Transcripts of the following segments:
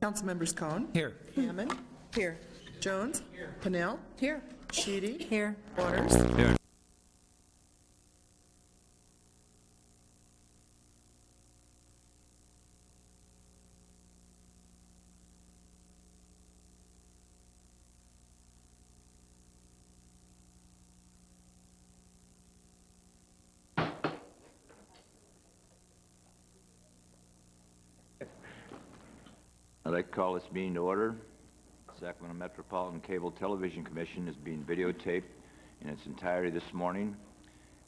Council members Cohn. Here. Hammond. Here. Jones. Here. Pennell. Here. Sheedy. Here. Waters. Here. I'd like to call this meeting to order. Sacramento Metropolitan Cable Television Commission is being videotaped in its entirety this morning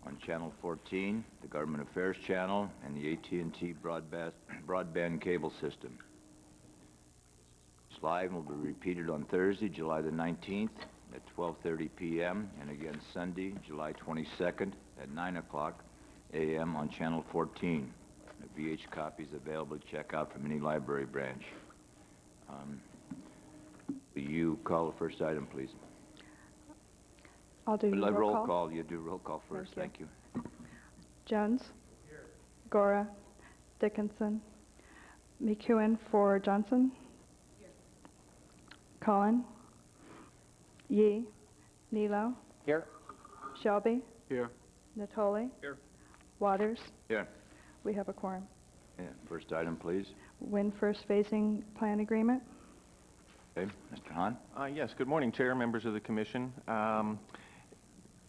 on Channel 14, the Government Affairs Channel, and the AT&T broadband cable system. It's live and will be repeated on Thursday, July the 19th at 12:30 p.m. and again Sunday, July 22nd at 9 a.m. on Channel 14. A VH copy is available to check out from any library branch. Will you call the first item, please? I'll do roll call. You do roll call first. Thank you. Jones. Here. Gora. Dickinson. McEwen for Johnson. Here. Cullen. Yee. Nilo. Here. Shelby. Here. Natoli. Here. Waters. Here. We have a quorum. Yeah, first item, please. Win first phasing plan agreement. Okay, Mr. Hahn. Yes, good morning, Chair, members of the Commission.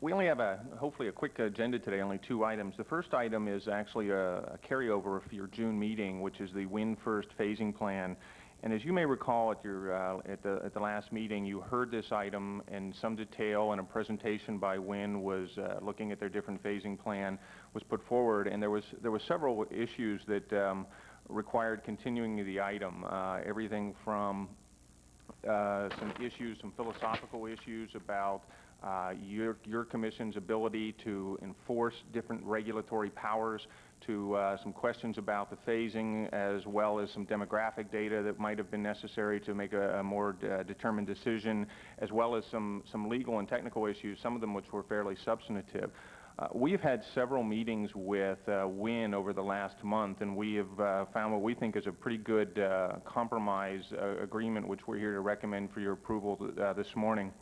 We only have hopefully a quick agenda today, only 2 items. The first item is actually a carryover of your June meeting, which is the Win First phasing plan. And as you may recall at your at the last meeting, you heard this item in some detail, and a presentation by Win was looking at their different phasing plan was put forward, and there was several issues that required continuing the item. Everything from some philosophical issues about your Commission's ability to enforce different regulatory powers, to some questions about the phasing, as well as some demographic data that might have been necessary to make a more determined decision, as well as some legal and technical issues, some of them which were fairly substantive. We've had several meetings with WIN over the last month, and we have found what we think is a pretty good compromise agreement, which we're here to recommend for your approval this morning.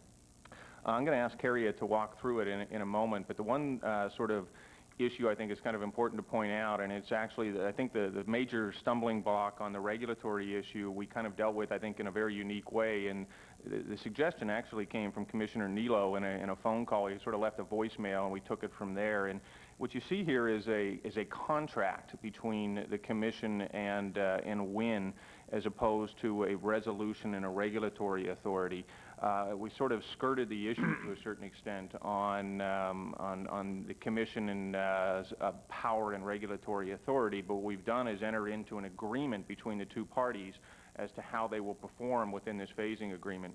I'm going to ask Harriet to walk through it in a moment, but the one sort of issue I think is kind of important to point out, and it's actually, I think, the major stumbling block on the regulatory issue we kind of dealt with, I think, in a very unique way. And the suggestion actually came from Commissioner Nilo in a phone call. He sort of left a voicemail, and we took it from there. And what you see here is a contract between the Commission and WIN, as opposed to a resolution and a regulatory authority. We sort of skirted the issue to a certain extent on the Commission and power and regulatory authority, but what we've done is enter into an agreement between the 2 parties as to how they will perform within this phasing agreement.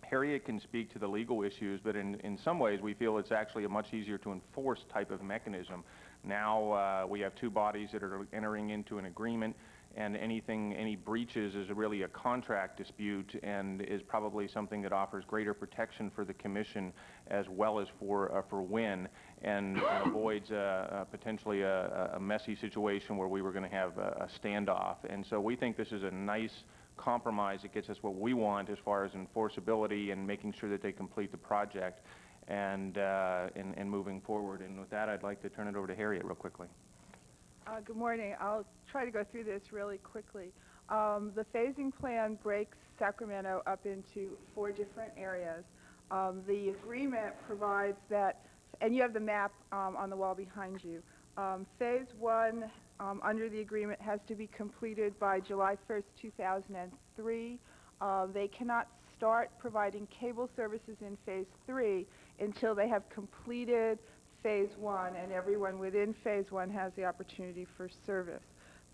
Harriet can speak to the legal issues, but in some ways we feel it's actually a much easier to enforce type of mechanism. Now we have 2 bodies that are entering into an agreement, and any breaches is really a contract dispute, and is probably something that offers greater protection for the Commission as well as for WIN, and avoids potentially a messy situation where we were going to have a standoff. And so we think this is a nice compromise that gets us what we want as far as enforceability and making sure that they complete the project and moving forward. And with that, I'd like to turn it over to Harriet real quickly. Good morning. I'll try to go through this really quickly. The phasing plan breaks Sacramento up into 4 different areas. The agreement provides that, and you have the map on the wall behind you. Phase 1 under the agreement has to be completed by July 1st, 2003. They cannot start providing cable services in Phase 3 until they have completed Phase 1, and everyone within Phase 1 has the opportunity for service.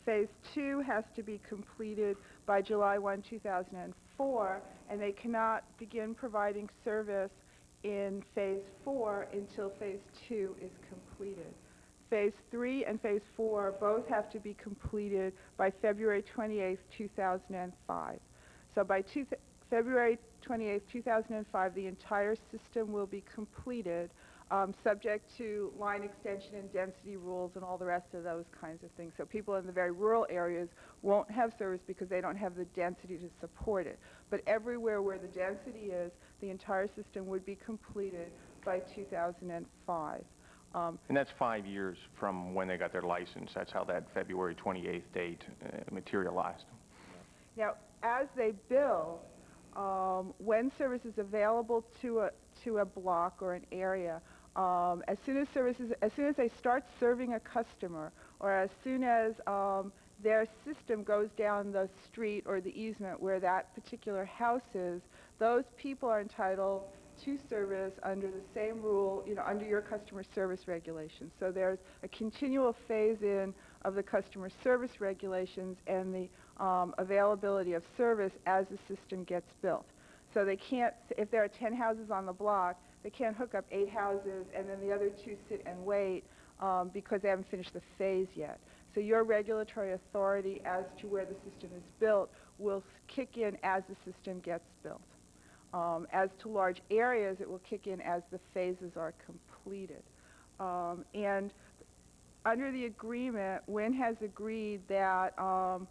Phase 2 has to be completed by July 1, 2004, and they cannot begin providing service in Phase 4 until Phase 2 is completed. Phase 3 and Phase 4 both have to be completed by February 28, 2005. So by February 28, 2005, the entire system will be completed. subject to line extension and density rules and all the rest of those kinds of things. So people in the very rural areas won't have service because they don't have the density to support it. But everywhere where the density is, the entire system would be completed by 2005. And that's 5 years from when they got their license. That's how that February 28th date materialized. Now, as they build, when service is available to a block or an area, as soon as they start serving a customer, or as soon as their system goes down the street or the easement where that particular house is, those people are entitled to service under the same rule, under your customer service regulations. So there's a continual phase-in of the customer service regulations and the availability of service as the system gets built. So they can't, if there are 10 houses on the block, they can't hook up 8 houses and then the other 2 sit and wait because they haven't finished the phase yet. So your regulatory authority as to where the system is built will kick in as the system gets built. As to large areas, it will kick in as the phases are completed. And under the agreement, WIN has agreed that to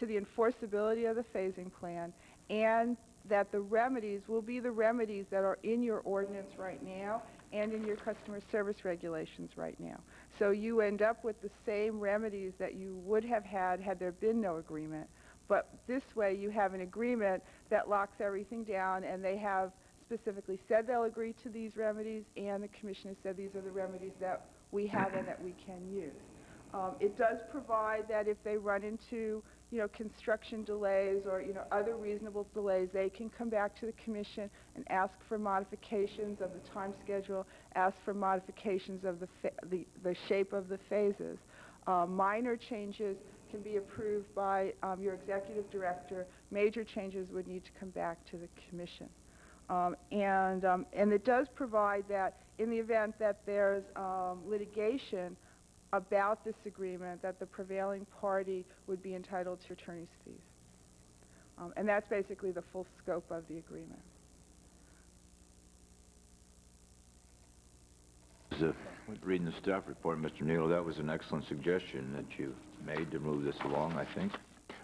the enforceability of the phasing plan, and that the remedies will be the remedies that are in your ordinance right now and in your customer service regulations right now. So you end up with the same remedies that you would have had there been no agreement. But this way you have an agreement that locks everything down, and they have specifically said they'll agree to these remedies, and the Commission has said these are the remedies that we have and that we can use. It does provide that if they run into construction delays or other reasonable delays, they can come back to the Commission and ask for modifications of the time schedule, ask for modifications of the shape of the phases. Minor changes can be approved by your executive director. Major changes would need to come back to the Commission. And it does provide that in the event that there's litigation about this agreement, that the prevailing party would be entitled to attorney's fees. And that's basically the full scope of the agreement. Reading the staff report, Mr. Neal, that was an excellent suggestion that you made to move this along, I think.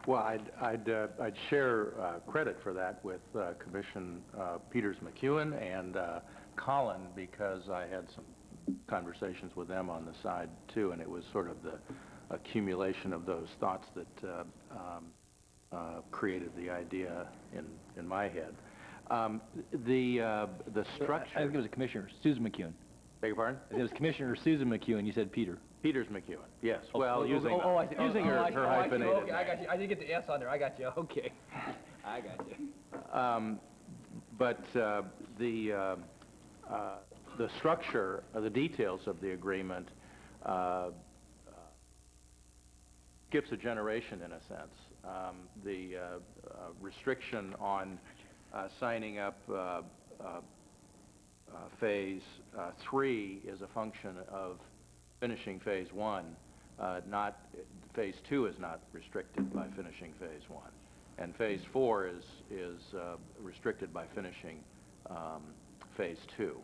Well, I'd share credit for that with Commission Peters McEwen and Colin, because I had some conversations with them on the side too, and it was sort of the accumulation of those thoughts that created the idea in my head. The structure. I think it was Commissioner Susan McEwen. Beg your pardon? It was Commissioner Susan McEwen. You said Peter. Peters McEwen. Yes. Oh, well, using her hyphenated. Okay, I got you. I didn't get the S on there. I got you. Okay. I got you. But the structure, the details of the agreement skips a generation in a sense. The restriction on signing up phase 3 is a function of finishing phase 1. Phase 2 is not restricted by finishing phase 1. And phase 4 is restricted by finishing phase 2.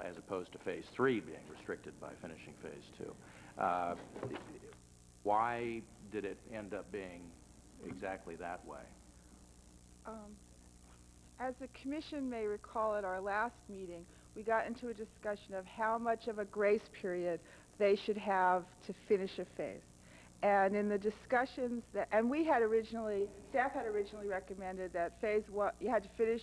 As opposed to phase 3 being restricted by finishing phase 2. Why did it end up being exactly that way? As the Commission may recall at our last meeting, we got into a discussion of how much of a grace period they should have to finish a phase. And in the discussions and staff had originally recommended that phase 1, you had to finish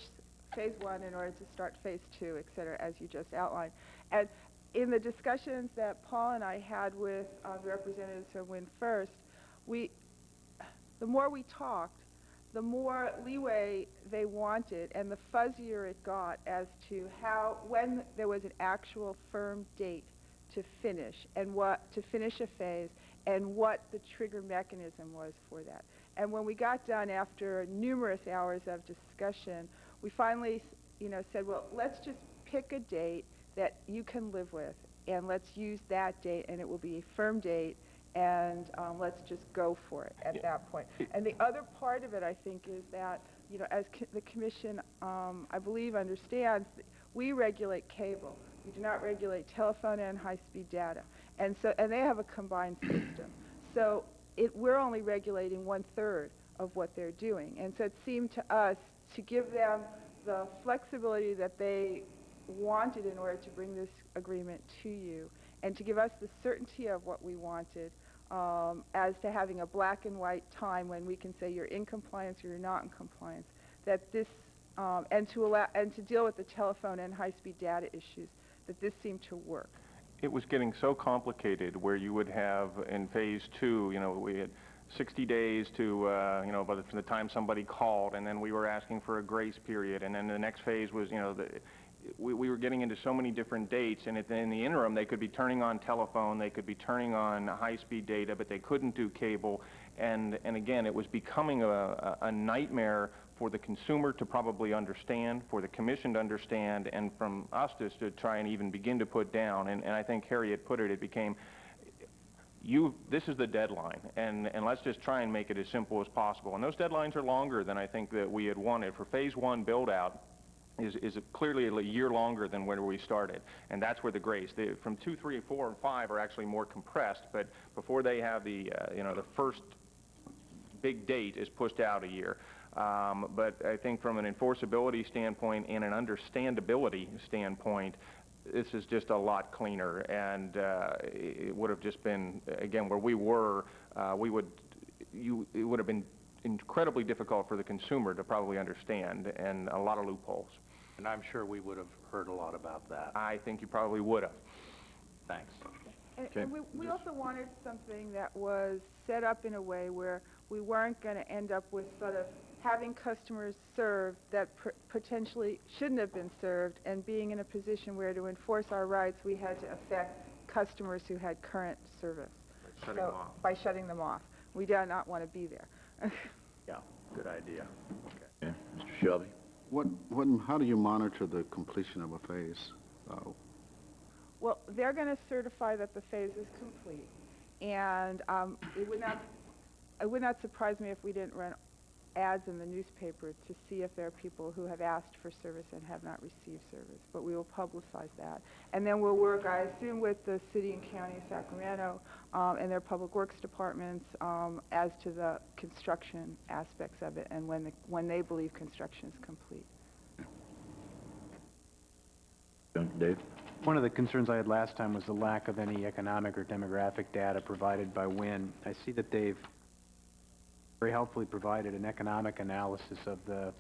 phase 1 in order to start phase 2, et cetera, as you just outlined. And in the discussions that Paul and I had with the representatives from WIN First, the more we talked, the more leeway they wanted and the fuzzier it got as to when there was an actual firm date to finish a phase and what the trigger mechanism was for that. And when we got done after numerous hours of discussion, we finally, said, well, let's just pick a date that you can live with, and let's use that date, and it will be a firm date, and let's just go for it at that point. And the other part of it, I think, is that, as the Commission, I believe, understands, We regulate cable. We do not regulate telephone and high-speed data. And they have a combined system. So we're only regulating 1/3 of what they're doing. And so it seemed to us to give them the flexibility that they wanted in order to bring this agreement to you, and to give us the certainty of what we wanted, as to having a black and white time when we can say you're in compliance or you're not in compliance, that this, and to deal with the telephone and high-speed data issues, that this seemed to work. It was getting so complicated where you would have in phase 2, we had 60 days to, by the time somebody called, and then we were asking for a grace period, and then the next phase was, we were getting into so many different dates, and in the interim, they could be turning on telephone, they could be turning on high-speed data, but they couldn't do cable, and again, it was becoming a nightmare for the consumer to probably understand, for the commission to understand, and from us just to try and even begin to put down, and I think Harriet put it, it became, this is the deadline, and let's just try and make it as simple as possible, and those deadlines are longer than I think that we had wanted. For phase 1 build-out, is clearly a year longer than where we started, and that's where the grace. From 2, 3, 4, and 5 are actually more compressed, but before they have the the first big date is pushed out a year. But I think from an enforceability standpoint and an understandability standpoint, this is just a lot cleaner, and it would have just been, again, where we were, it would have been incredibly difficult for the consumer to probably understand, and a lot of loopholes. And I'm sure we would have heard a lot about that. I think you probably would have. Thanks. And we also wanted something that was set up in a way where we weren't going to end up with sort of having customers served that potentially shouldn't have been served, and being in a position where to enforce our rights we had to affect customers who had current service. By shutting them off. We did not want to be there. Yeah, good idea. Okay. Mr. Shelby? How do you monitor the completion of a phase? Well, they're going to certify that the phase is complete, and it would not surprise me if we didn't run ads in the newspaper to see if there are people who have asked for service and have not received service, but we will publicize that. And then we'll work, I assume, with the city and county of Sacramento and their public works departments as to the construction aspects of it, and when they believe construction is complete. Dave? One of the concerns I had last time was the lack of any economic or demographic data provided by WIN. I see that they've very helpfully provided an economic analysis of the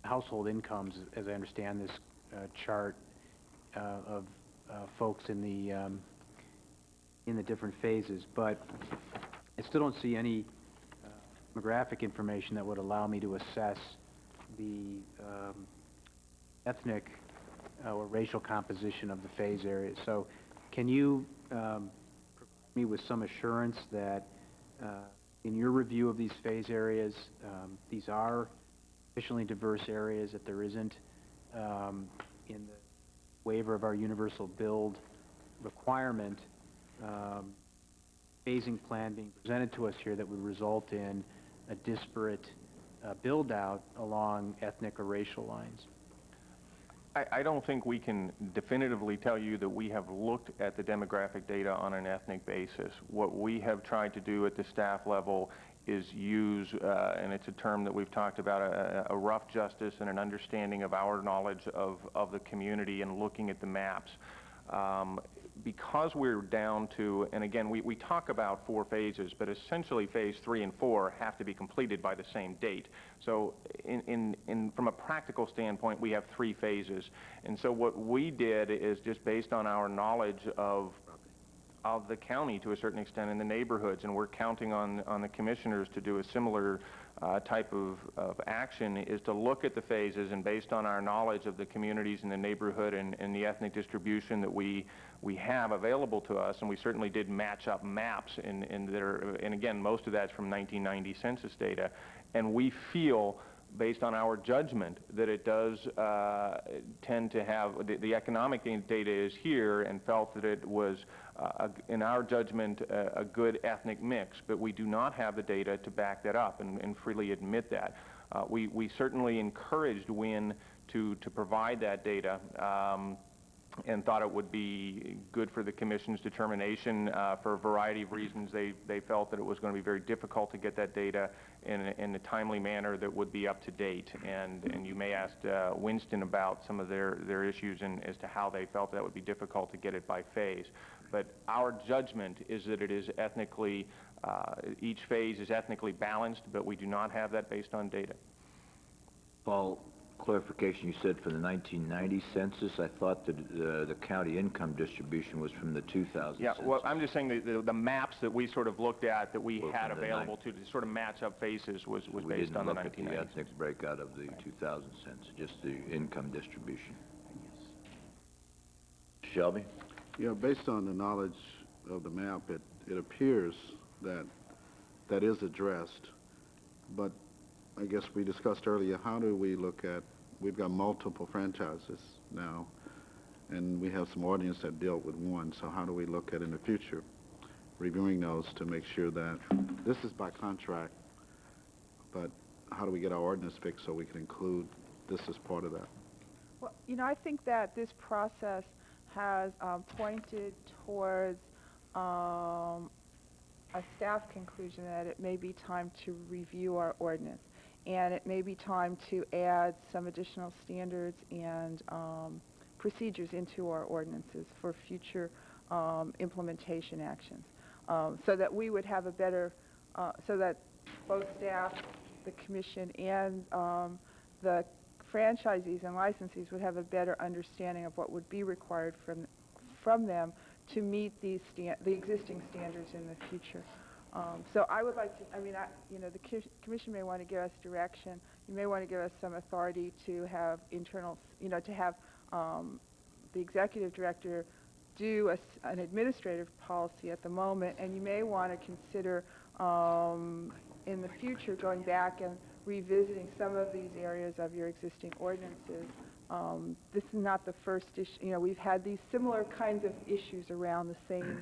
household incomes, as I understand this chart of folks in the different phases. But I still don't see any demographic information that would allow me to assess the ethnic or racial composition of the phase areas. So can you provide me with some assurance that in your review of these phase areas, these are sufficiently diverse areas, that there isn't in the waiver of our universal build requirement phasing plan being presented to us here that would result in a disparate build out along ethnic or racial lines? I don't think we can definitively tell you that we have looked at the demographic data on an ethnic basis. What we have tried to do at the staff level is use, and it's a term that we've talked about, a rough justice and an understanding of our knowledge of the community and looking at the maps. Because we're down to, and again, we talk about 4 phases, but essentially phase 3 and 4 have to be completed by the same date. So from a practical standpoint, we have 3 phases. And so what we did is, just based on our knowledge of the county to a certain extent in the neighborhoods, and we're counting on the commissioners to do a similar type of action, is to look at the phases, and based on our knowledge of the communities in the neighborhood and the ethnic distribution that we have available to us, and we certainly did match up maps and again, most of that's from 1990 census data, and we feel, based on our judgment, that it does tend to have, the economic data is here, and felt that it was, in our judgment, a good ethnic mix, but we do not have the data to back that up and freely admit that. We certainly encouraged WIN to provide that data, and thought it would be good for the Commission's determination. For a variety of reasons, they felt that it was going to be very difficult to get that data in a timely manner that would be up to date. And you may ask Winston about some of their issues and as to how they felt that would be difficult to get it by phase. But our judgment is that it is ethnically, each phase is ethnically balanced, but we do not have that based on data. Paul, clarification, you said for the 1990 census. I thought that the county income distribution was from the 2000 Yeah, census. well, I'm just saying the maps that we sort of looked at that we Well, had from the available to sort of match up faces was based on the 1990s. We didn't look at the ethnic breakout of the 2000 census, just the income distribution. Shelby? Yeah, based on the knowledge of the map, it appears that that is addressed, but I guess we discussed earlier, how do we look at, we've got multiple franchises now, and we have some ordinance that dealt with one, so how do we look at in the future, reviewing those to make sure that, this is by contract, but how do we get our ordinance fixed so we can include this as part of that? Well, you know, I think that this process has pointed towards a staff conclusion that it may be time to review our ordinance, and it may be time to add some additional standards and procedures into our ordinances for future implementation actions, so that we would have a better, so that both staff, the commission, and the franchisees and licensees would have a better understanding of what would be required from them to meet the existing standards in the future. So I would like to, I mean, you know, the commission may want to give us direction. You may want to give us some authority to have internal, you know, to have the executive director do an administrative policy at the moment, and you may want to consider in the future going back and revisiting some of these areas of your existing ordinances. This is not the first issue. You know, we've had these similar kinds of issues around the same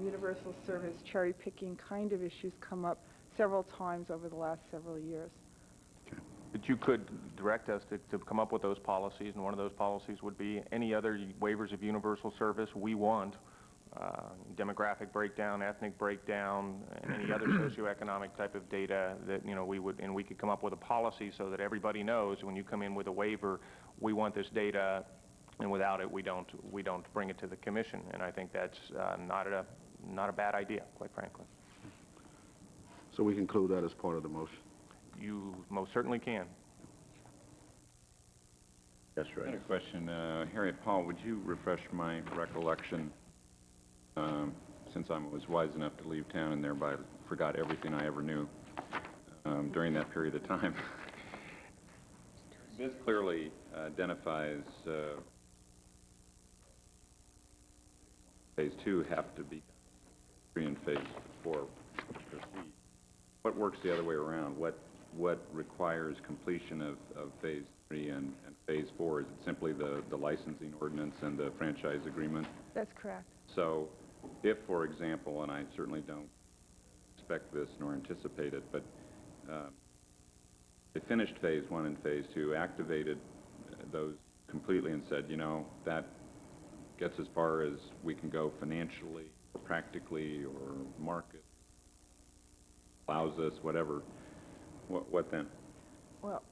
universal service, cherry picking kind of issues come up several times over the last several years. But you could direct us to come up with those policies, and one of those policies would be any other waivers of universal service we want, demographic breakdown, ethnic breakdown, and any other socioeconomic type of data that, you know, we could come up with a policy so that everybody knows when you come in with a waiver, we want this data, and without it, we don't bring it to the commission. And I think that's not a bad idea, quite frankly. So we can include that as part of the motion. You most certainly can. That's I right. had a question. Harriet, Paul, would you refresh my recollection, since I was wise enough to leave town and thereby forgot everything I ever knew during that period of time? This clearly identifies phase 2 have to be 3 and phase 4 proceed. What works the other way around? What requires completion of phase 3 and phase 4? Is it simply the licensing ordinance and the franchise agreement? That's correct. So if, for example, and I certainly don't expect this nor anticipate it, but they finished phase 1 and phase 2, activated those completely and said, you know, that gets as far as we can go financially or practically or market, allows us, whatever, what then? Well,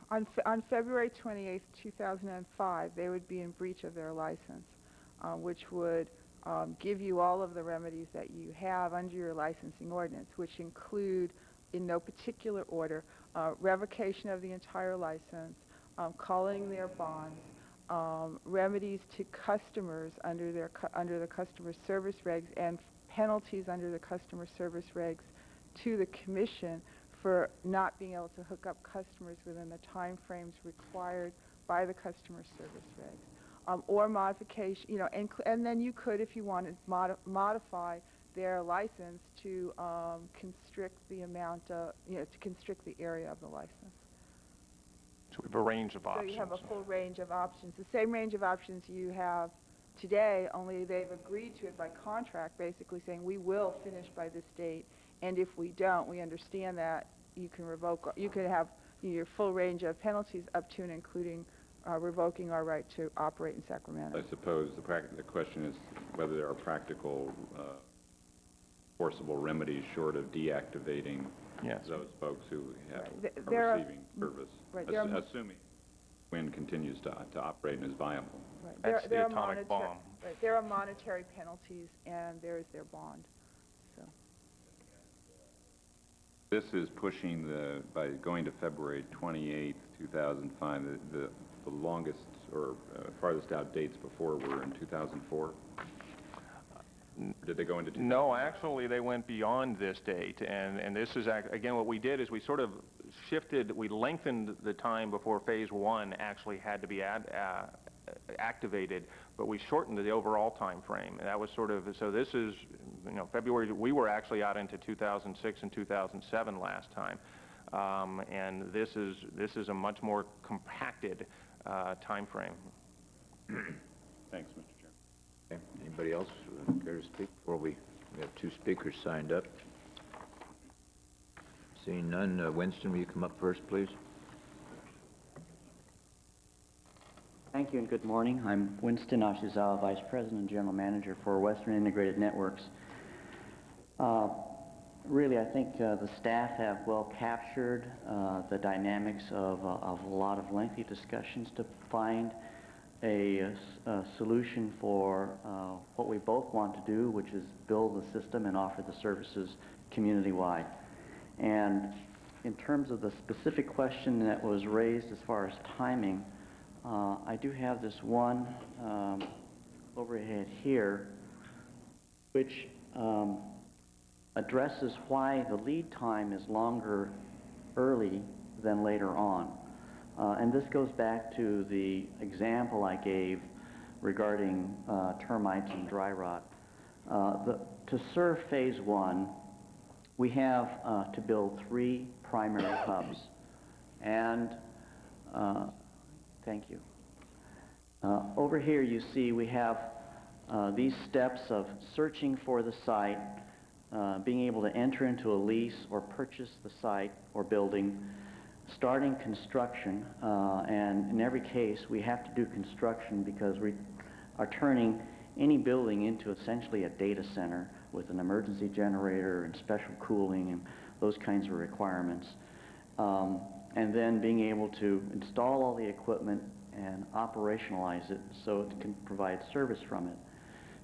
on February 28th, 2005, they would be in breach of their license, which would give you all of the remedies that you have under your licensing ordinance, which include, in no particular order, revocation of the entire license, calling their bonds, remedies to customers under the customer service regs, and penalties under the customer service regs to the commission for not being able to hook up customers within the time frames required by the customer service regs, or modification, you know, and then you could, if you wanted, modify their license to constrict the amount of, you know, to constrict the area of the license. So we have a range of options. So you have a full range of options, the same range of options you have today, only they've agreed to it by contract, basically saying we will finish by this date, and if we don't, we understand that you can revoke, you could have your full range of penalties up to and including revoking our right to operate in Sacramento. I suppose the question is whether there are practical, forcible remedies short of deactivating those folks who are receiving service, assuming wind continues to operate and is viable. Right. That's the atomic bomb. Right. There are monetary penalties, and there is their bond. So. This is pushing by going to February 28th, 2005, the longest or farthest out dates before were in 2004? Did they go into 2004? No, actually, they went beyond this date, and this is, again, what we did is we sort of we lengthened the time before phase 1 actually had to be activated, but we shortened the overall time frame. And that was sort of, so this is, February, we were actually out into 2006 and 2007 last time. And this is a much more compacted time frame. Thanks, Mr. Chairman. Okay. Anybody else care to speak before we have 2 speakers signed up? Seeing none, Winston, will you come up first, please? Thank you and good morning. I'm Winston Ashizawa, Vice President and General Manager for Western Integrated Networks. Really, I think the staff have well captured the dynamics of a lot of lengthy discussions to find a solution for what we both want to do, which is build the system and offer the services community-wide. And in terms of the specific question that was raised as far as timing, I do have this one overhead here, which addresses why the lead time is longer early than later on. And this goes back to the example I gave regarding termites and dry rot. To serve phase 1, we have to build 3 primary hubs. And thank you. Over here you see we have these steps of searching for the site, being able to enter into a lease or purchase the site or building, starting construction, and in every case we have to do construction because we are turning any building into essentially a data center with an emergency generator and special cooling and those kinds of requirements. And then being able to install all the equipment and operationalize it so it can provide service from it.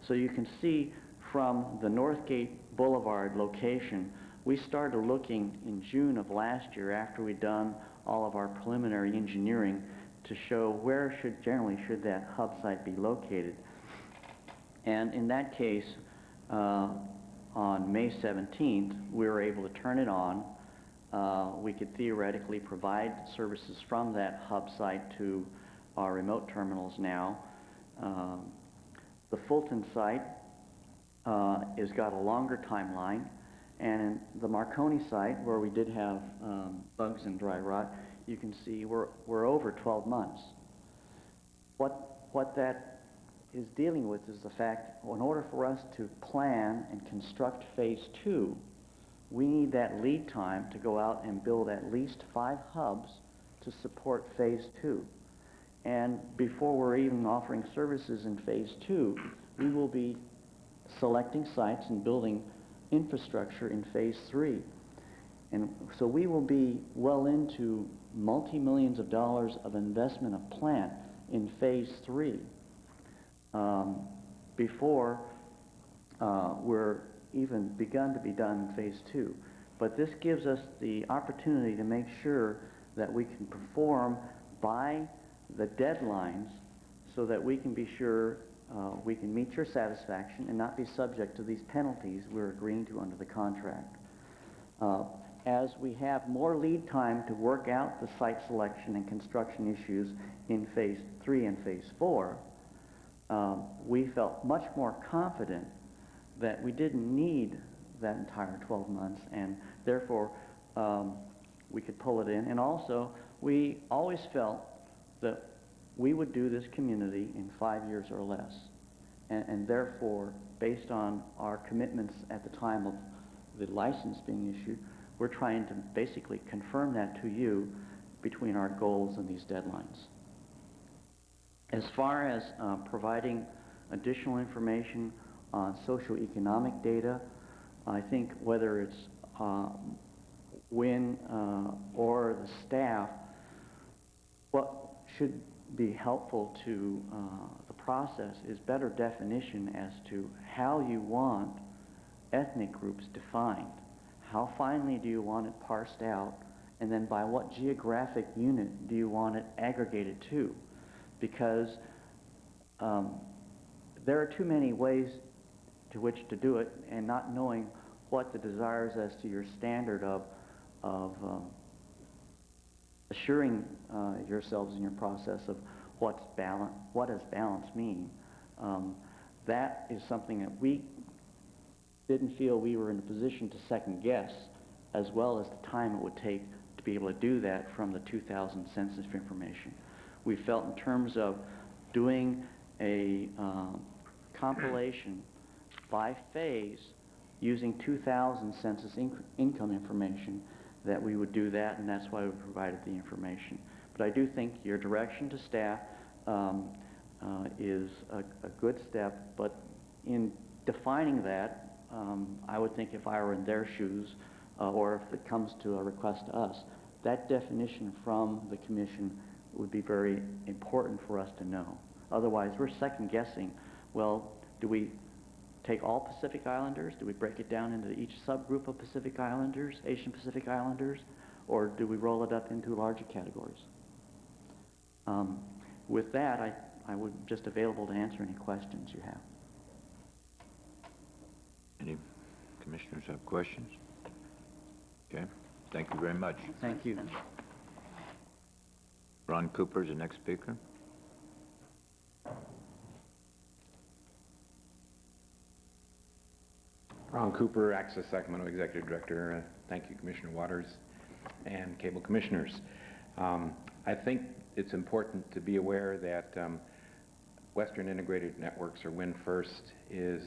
So you can see from the Northgate Boulevard location, we started looking in June of last year after we'd done all of our preliminary engineering to show where generally should that hub site be located. And in that case, on May 17th, we were able to turn it on. We could theoretically provide services from that hub site to our remote terminals now. The Fulton site has got a longer timeline, and in the Marconi site, where we did have bugs and dry rot, you can see we're over 12 months. What that is dealing with is the fact, in order for us to plan and construct phase 2, we need that lead time to go out and build at least 5 hubs to support phase 2. And before we're even offering services in phase 2, we will be selecting sites and building infrastructure in phase 3. And so we will be well into multi-millions of dollars of investment of plant in phase 3 before we're even begun to be done in phase 2. But this gives us the opportunity to make sure that we can perform by the deadlines so that we can be sure we can meet your satisfaction and not be subject to these penalties we're agreeing to under the contract. As we have more lead time to work out the site selection and construction issues in phase 3 and phase 4, we felt much more confident that we didn't need that entire 12 months, and therefore we could pull it in. And also, we always felt that we would do this community in 5 years or less. And therefore, based on our commitments at the time of the license being issued, we're trying to basically confirm that to you between our goals and these deadlines. As far as providing additional information on socioeconomic data, I think whether it's WIN or the staff, what should be helpful to the process is better definition as to how you want ethnic groups defined. How finely do you want it parsed out, and then by what geographic unit do you want it aggregated to? Because there are too many ways to which to do it, and not knowing what the desires as to your standard of assuring yourselves in your process of what does balance mean. That is something that we didn't feel we were in a position to second guess, as well as the time it would take to be able to do that from the 2000 census information. We felt in terms of doing a compilation by phase using 2000 census income information, that we would do that, and that's why we provided the information. But I do think your direction to staff is a good step, but in defining that, I would think if I were in their shoes, or if it comes to a request to us, that definition from the commission would be very important for us to know. Otherwise, we're second guessing, well, do we take all Pacific Islanders? Do we break it down into each subgroup of Pacific Islanders, Asian Pacific Islanders, or do we roll it up into larger categories? With that, I would just available to answer any questions you have. Any commissioners have questions? Okay, thank you very much. Thank you. Ron Cooper is the next speaker. Ron Cooper, Access Sacramento Executive Director. Thank you, Commissioner Waters and Cable Commissioners. I think it's important to be aware that Western Integrated Networks, or WIN First, is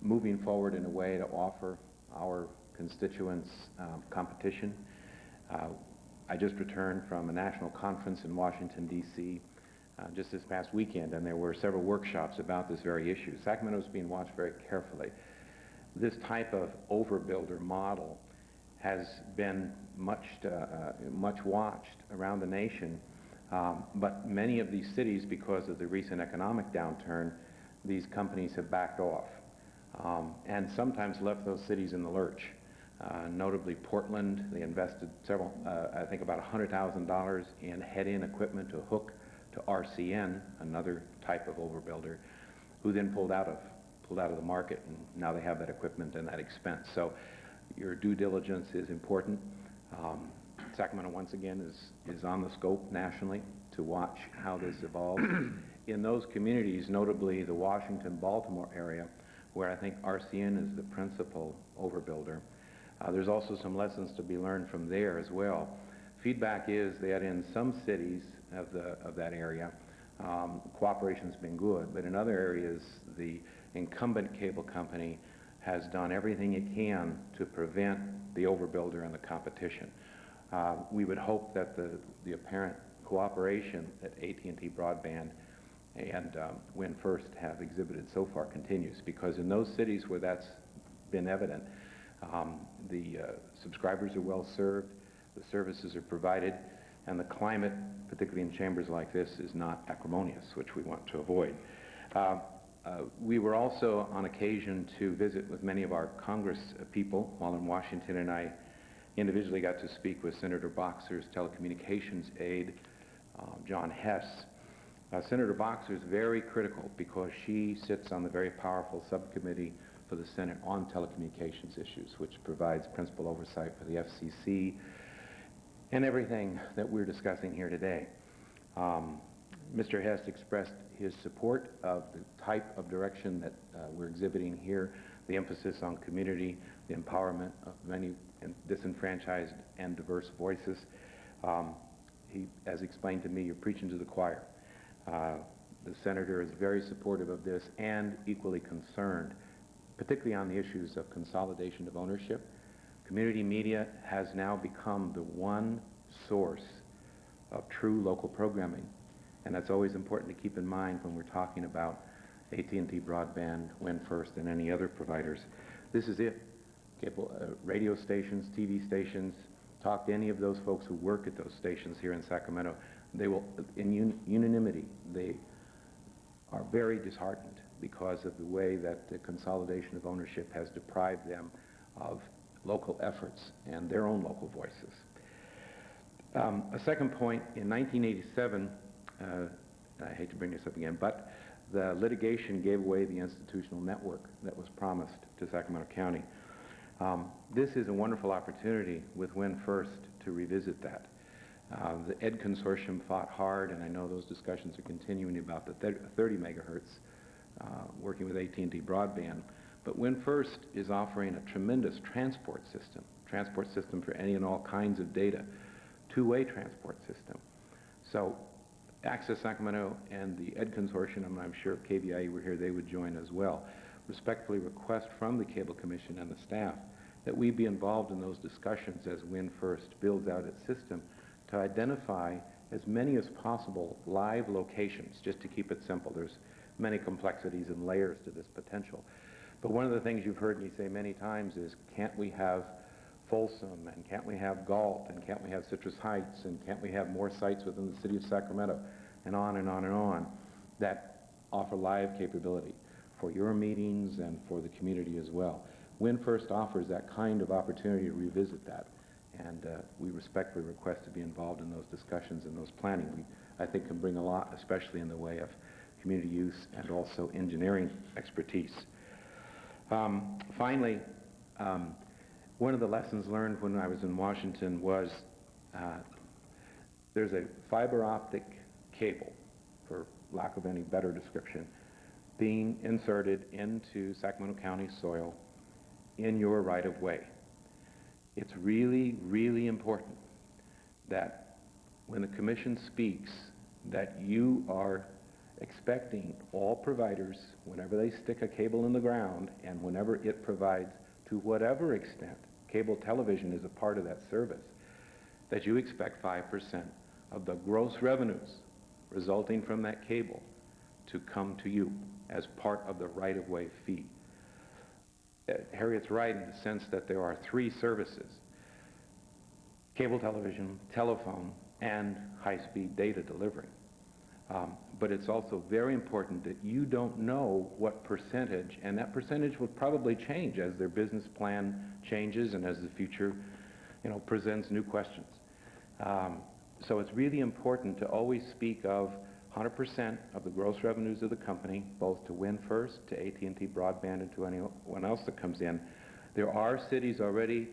moving forward in a way to offer our constituents competition. I just returned from a national conference in Washington, D.C. Just this past weekend, and there were several workshops about this very issue. Sacramento is being watched very carefully. This type of overbuilder model has been much watched around the nation, but many of these cities, because of the recent economic downturn, these companies have backed off and sometimes left those cities in the lurch. Notably Portland, they invested I think about $100,000 in head-in equipment to hook to RCN, another type of overbuilder, who then pulled out of the market, and now they have that equipment and that expense. So your due diligence is important. Sacramento, once again, is on the scope nationally to watch how this evolves. In those communities, notably the Washington-Baltimore area, where I think RCN is the principal overbuilder, there's also some lessons to be learned from there as well. Feedback is that in some cities of that area, cooperation's been good, but in other areas, the incumbent cable company has done everything it can to prevent the overbuilder and the competition. We would hope that the apparent cooperation that AT&T Broadband and WIN First have exhibited so far continues, because in those cities where that's been evident, the subscribers are well served, the services are provided, and the climate, particularly in chambers like this, is not acrimonious, which we want to avoid. We were also on occasion to visit with many of our Congress people while in Washington, and I individually got to speak with Senator Boxer's telecommunications aide, John Hess. Senator Boxer is very critical because she sits on the very powerful subcommittee for the Senate on telecommunications issues, which provides principal oversight for the FCC and everything that we're discussing here today. Mr. Hess expressed his support of the type of direction that we're exhibiting here, the emphasis on community, the empowerment of many disenfranchised and diverse voices. He has explained to me, you're preaching to the choir. The senator is very supportive of this and equally concerned, particularly on the issues of consolidation of ownership. Community media has now become the one source of true local programming And that's always important to keep in mind when we're talking about AT&T broadband, Win First, and any other providers. This is it. Cable, radio stations, TV stations, talk to any of those folks who work at those stations here in Sacramento. They will, in unanimity, they are very disheartened because of the way that the consolidation of ownership has deprived them of local efforts and their own local voices. A second point, in 1987, I hate to bring this up again, but the litigation gave away the institutional network that was promised to Sacramento County. This is a wonderful opportunity with Win First to revisit that. The ED Consortium fought hard, and I know those discussions are continuing about the 30 megahertz, working with AT&T broadband. But Win First is offering a tremendous transport system for any and all kinds of data, two-way transport system. So Access Sacramento and the ED Consortium, and I'm sure if KBIE were here, they would join as well, respectfully request from the Cable Commission and the staff that we be involved in those discussions as Win First builds out its system to identify as many as possible live locations, just to keep it simple. There's many complexities and layers to this potential. But one of the things you've heard me say many times is, can't we have Folsom, and can't we have Galt, and can't we have Citrus Heights, and can't we have more sites within the city of Sacramento, and on and on and on, that offer live capability for your meetings and for the community as well. Win First offers that kind of opportunity to revisit that, and we respectfully request to be involved in those discussions and those planning. We, I think, can bring a lot, especially in the way of community use and also engineering expertise. Finally, one of the lessons learned when I was in Washington was there's a fiber optic cable, for lack of any better description, being inserted into Sacramento County soil in your right-of-way. It's really, really important that when the Commission speaks, that you are expecting all providers, whenever they stick a cable in the ground and whenever it provides, to whatever extent cable television is a part of that service, that you expect 5% of the gross revenues resulting from that cable to come to you as part of the right-of-way fee. Harriet's right in the sense that there are three services: cable television, telephone, and high-speed data delivery. But it's also very important that you don't know what percentage, and that percentage will probably change as their business plan changes and as the future, presents new questions. So it's really important to always speak of 100% of the gross revenues of the company, both to Win First, to AT&T broadband, and to anyone else that comes in. There are cities already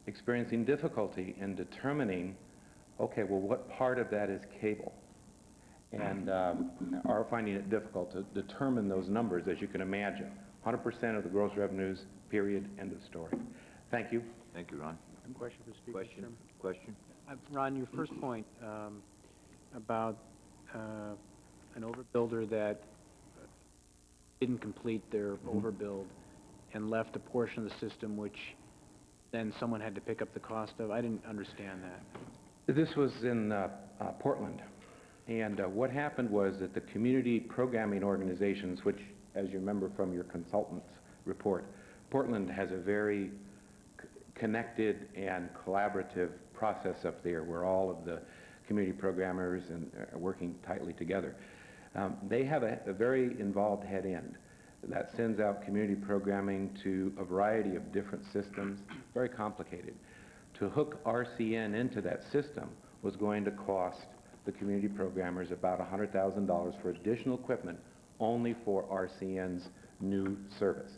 experiencing difficulty in determining, okay, well, what part of that is cable? And are finding it difficult to determine those numbers, as you can imagine. 100% of the gross revenues, period, end of story. Thank you. Thank you, Ron. Question for Speaker. Question? Ron, your first point about an overbuilder that didn't complete their overbuild and left a portion of the system which then someone had to pick up the cost of. I didn't understand that. This was in Portland. And what happened was that the community programming organizations, which, as you remember from your consultant's report, Portland has a very connected and collaborative process up there where all of the community programmers and are working tightly together. They have a very involved head end that sends out community programming to a variety of different systems, very complicated. To hook RCN into that system was going to cost the community programmers about $100,000 for additional equipment only for RCN's new service.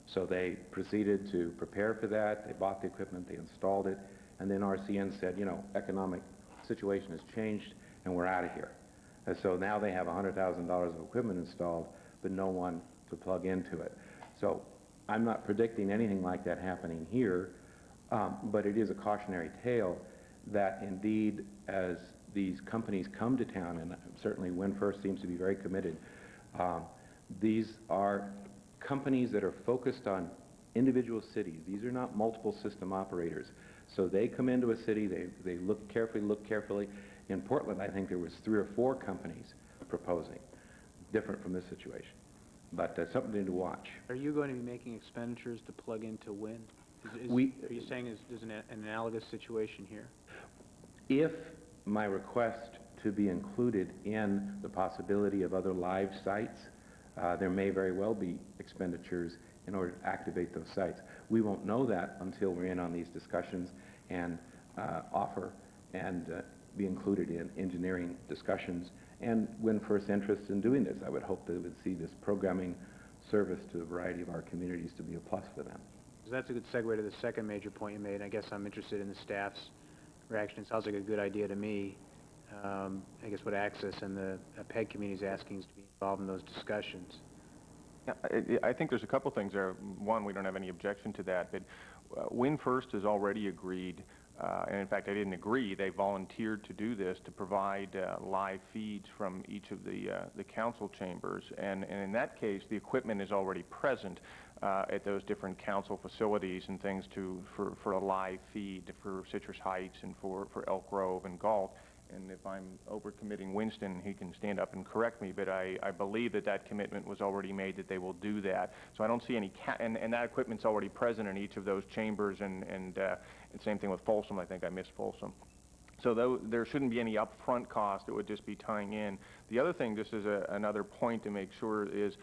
So they proceeded to prepare for that, they bought the equipment, they installed it, and then RCN said, economic situation has changed and we're out of here. And so now they have $100,000 of equipment installed, but no one to plug into it. So I'm not predicting anything like that happening here, but it is a cautionary tale that indeed, as these companies come to town, and certainly Win First seems to be very committed, these are companies that are focused on individual cities. These are not multiple system operators. So they come into a city, they look carefully. In Portland, I think there was 3 or 4 companies proposing. Different from this situation, but something to watch. Are you going to be making expenditures to plug into WIN? Are you saying there's an analogous situation here? If my request to be included in the possibility of other live sites, there may very well be expenditures in order to activate those sites. We won't know that until we're in on these discussions and offer and be included in engineering discussions and win first interest in doing this. I would hope that it would see this programming service to a variety of our communities to be a plus for them. So that's a good segue to the second major point you made, and I guess I'm interested in the staff's reaction. It sounds like a good idea to me. I guess what Access and the PEG community is asking is to be involved in those discussions. Yeah, I think there's a couple things there. One, we don't have any objection to that, but Win First has already agreed, and in fact I didn't agree, they volunteered to do this, to provide live feeds from each of the council chambers, and in that case the equipment is already present at those different council facilities and things for a live feed for Citrus Heights and for Elk Grove and Galt. And if I'm overcommitting Winston, he can stand up and correct me, but I believe that commitment was already made that they will do that. So I don't see any, and that equipment's already present in each of those chambers, and same thing with Folsom. I think I missed Folsom. So there shouldn't be any upfront cost. It would just be tying in. The other thing, just as another point to make sure, is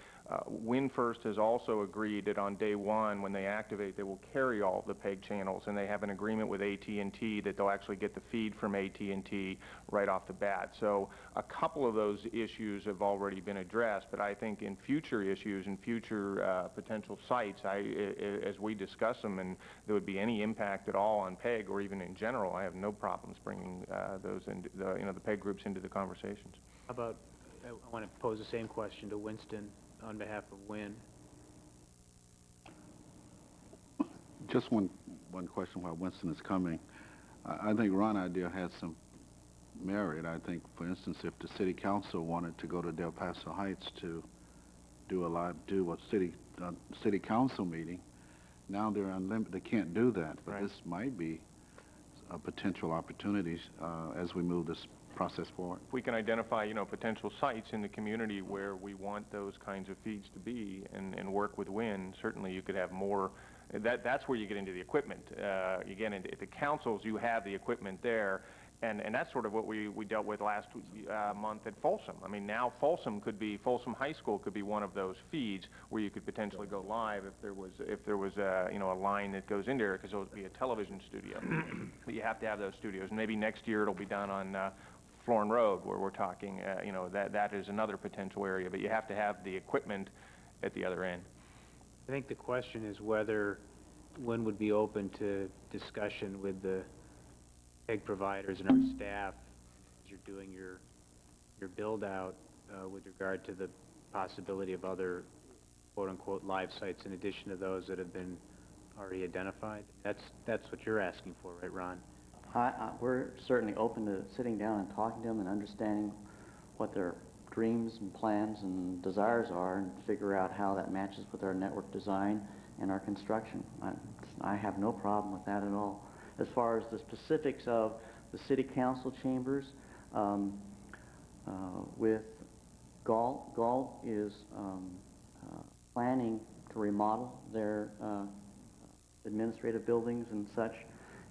Win First has also agreed that on day one, when they activate, they will carry all of the PEG channels, and they have an agreement with AT&T that they'll actually get the feed from AT&T right off the bat. So a couple of those issues have already been addressed, but I think in future issues and future potential sites, as we discuss them, and there would be any impact at all on PEG or even in general, I have no problems bringing those into the PEG groups into the conversations. How about, I want to pose the same question to Winston on behalf of WIN. Just one question while Winston is coming. I think Ron's idea has some merit. I think, for instance, if the city council wanted to go to Del Paso Heights to do a city council meeting, now they're unlimited. They can't do that, but this might be a potential opportunities as we move this process forward. If we can identify, potential sites in the community where we want those kinds of feeds to be, and work with WIN, certainly you could have more. That's where you get into the equipment. You get into the councils, you have the equipment there, and that's sort of what we dealt with last month at Folsom. I mean, now Folsom High School could be one of those feeds where you could potentially go live if there was a line that goes in there, because it would be a television studio. But you have to have those studios, and maybe next year it'll be done on Florin Road, where we're talking, that is another potential area, but you have to have the equipment at the other end. I think the question is whether WIN would be open to discussion with the PEG providers and our staff as you're doing your build-out with regard to the possibility of other quote-unquote live sites in addition to those that have been already identified. That's what you're asking for, right, Ron? We're certainly open to sitting down and talking to them and understanding what their dreams and plans and desires are, and figure out how that matches with our network design and our construction. I have no problem with that at all. As far as the specifics of the city council chambers, with Galt is planning to remodel their administrative buildings and such,